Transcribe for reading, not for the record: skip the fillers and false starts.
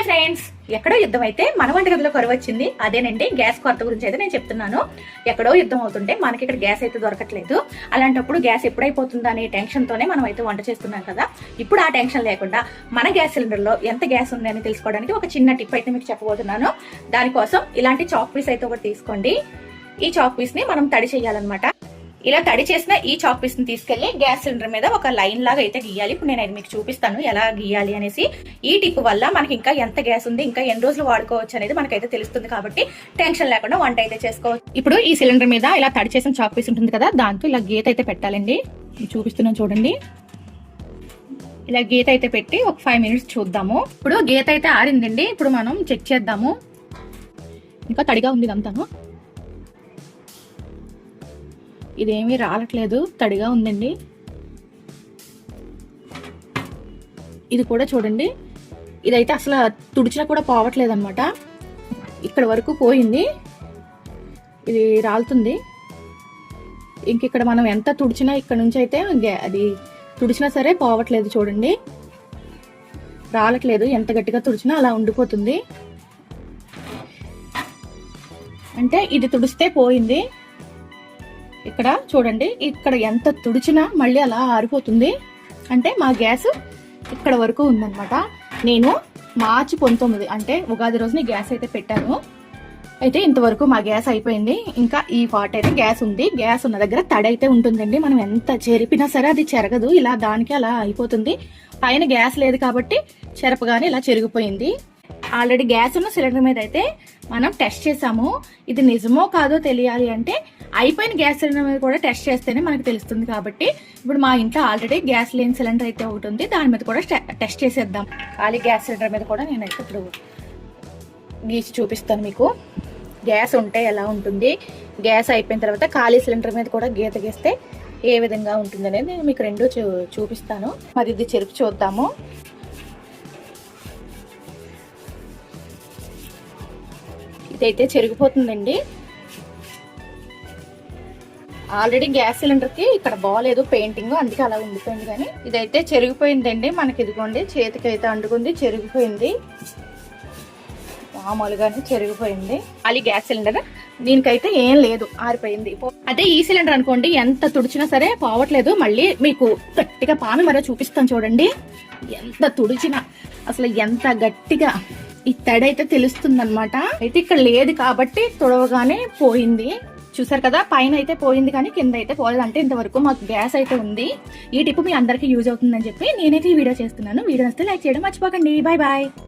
Friends, ఎక్కడో యుద్ధం అయితే మన వంటగదిలో కరువు వచ్చింది. అదేనండి గ్యాస్ కొరత గురించి అయితే నేను చెప్తున్నాను. ఎక్కడో యుద్ధం అవుతుంటే మనకి ఇక్కడ గ్యాస్ అయితే దొరకట్లేదు. అలాంటప్పుడు గ్యాస్ ఎప్పుడైపోతుందా అనే టెన్షన్ తోనే మనం అయితే వంట చేస్తున్నాం కదా. ఇప్పుడు ఆ టెన్షన్ లేకుండా మన గ్యాస్ సిలిండర్ లో ఎంత గ్యాస్ ఉంది అని తెలుసుకోవడానికి ఒక చిన్న టిప్ అయితే మీకు చెప్పబోతున్నాను. దానికోసం ఇలాంటి చాక్ పీస్ అయితే ఒకటి తీసుకోండి. ఈ చాక్ పీస్ ని మనం తడి చేయాలన్నమాట. ఇలా తడి చేసిన ఈ చాక్ పీస్ ని తీసుకెళ్లి గ్యాస్ సిలిండర్ మీద ఒక లైన్ లాగా అయితే గీయాలి. ఇప్పుడు నేను మీకు చూపిస్తాను ఎలా గీయాలి అనేసి. ఈ టిప్ వల్ల మనకి ఇంకా ఎంత గ్యాస్ ఉంది, ఇంకా ఎన్ని రోజులు వాడుకోవచ్చు అనేది మనకైతే తెలుస్తుంది. కాబట్టి టెన్షన్ లేకుండా వంట అయితే చేసుకోవచ్చు. ఇప్పుడు ఈ సిలిండర్ మీద ఇలా తడి చేసిన చాక్ పీస్ ఉంటుంది కదా, దాంతో ఇలా గీత అయితే పెట్టాలండి. చూపిస్తున్నాను చూడండి. ఇలా గీత అయితే పెట్టి ఒక 5 minutes చూద్దాము. ఇప్పుడు గీత అయితే ఆరిందండి. ఇప్పుడు మనం చెక్ చేద్దాము. ఇంకా తడిగా ఉంది ఇదంతాను. ఇదేమీ రాలట్లేదు, తడిగా ఉందండి. ఇది కూడా చూడండి, ఇదైతే అసలు తుడిచినా కూడా పోవట్లేదు అనమాట. ఇక్కడ వరకు పోయింది, ఇది రాలుతుంది. ఇంక ఇక్కడ మనం ఎంత తుడిచినా ఇక్కడ నుంచి అయితే అది తుడిచినా సరే పోవట్లేదు. చూడండి, రాలట్లేదు. ఎంత గట్టిగా తుడిచినా అలా ఉండిపోతుంది. అంటే ఇది తుడిస్తే పోయింది. ఇక్కడ చూడండి, ఇక్కడ ఎంత తుడిచినా మళ్ళీ అలా ఆరిపోతుంది. అంటే మా గ్యాస్ ఇక్కడ వరకు ఉందన్నమాట. నేను మార్చి 19 అంటే ఉగాది రోజుని గ్యాస్ అయితే పెట్టాను. అయితే ఇంతవరకు మా గ్యాస్ అయిపోయింది. ఇంకా ఈ పాట్ అయితే గ్యాస్ ఉంది. గ్యాస్ ఉన్న దగ్గర తడి అయితే ఉంటుందండి. మనం ఎంత చెరిపినా సరే అది చెరగదు. ఇలా దానికి అలా అయిపోతుంది. పైన గ్యాస్ లేదు కాబట్టి చెరపగానే ఇలా చెరిగిపోయింది. ఆల్రెడీ గ్యాస్ ఉన్న సిలిండర్ మీద అయితే మనం టెస్ట్ చేసాము. ఇది నిజమో కాదో తెలియాలి అంటే అయిపోయిన గ్యాస్ సిలిండర్ మీద కూడా టెస్ట్ చేస్తేనే మనకు తెలుస్తుంది. కాబట్టి ఇప్పుడు మా ఇంట్లో ఆల్రెడీ గ్యాస్ లేని సిలిండర్ అయితే ఒకటి ఉంది. దాని మీద కూడా టెస్ట్ చేసేద్దాం. ఖాళీ గ్యాస్ సిలిండర్ మీద కూడా నేనైతే ఇప్పుడు గీసి చూపిస్తాను మీకు. గ్యాస్ ఉంటే ఎలా ఉంటుంది, గ్యాస్ అయిపోయిన తర్వాత ఖాళీ సిలిండర్ మీద కూడా గీత గీస్తే ఏ విధంగా ఉంటుంది అనేది నేను మీకు రెండు చూపిస్తాను. మరి ఇది చెరిపి చూద్దాము. ఇదైతే చెరిగిపోతుందండి. ఆల్రెడీ గ్యాస్ సిలిండర్ కి ఇక్కడ బాగాలేదు పెయింటింగ్, అందుకే అలా ఉండిపోయింది. కానీ ఇదైతే చెరిగిపోయిందండి. మనకి ఇదిగోండి చేతికి అయితే అంటుకుంది, చెరిగిపోయింది. మామూలుగానే చెరిగిపోయింది. ఖాళీ గ్యాస్ సిలిండర్, దీనికైతే ఏం లేదు, ఆరిపోయింది. అదే ఈ సిలిండర్ అనుకోండి, ఎంత తుడిచినా సరే పోవట్లేదు. మళ్ళీ మీకు గట్టిగా పామి మరో చూపిస్తాను చూడండి. ఎంత తుడిచినా అసలు ఎంత గట్టిగా ఈ తడి అయితే తెలుస్తుంది అనమాట. అయితే ఇక్కడ లేదు కాబట్టి తుడవగానే పోయింది. చూసారు కదా, పైన అయితే పోయింది కానీ కింద అయితే పోలేదు. అంటే ఇంతవరకు మాకు గ్యాస్ అయితే ఉంది. ఈ టిప్ మీ అందరికీ యూజ్ అవుతుందని చెప్పి నేనైతే ఈ వీడియో చేస్తున్నాను. వీడియో వస్తే లైక్ చేయడం మర్చిపోకండి. Bye bye.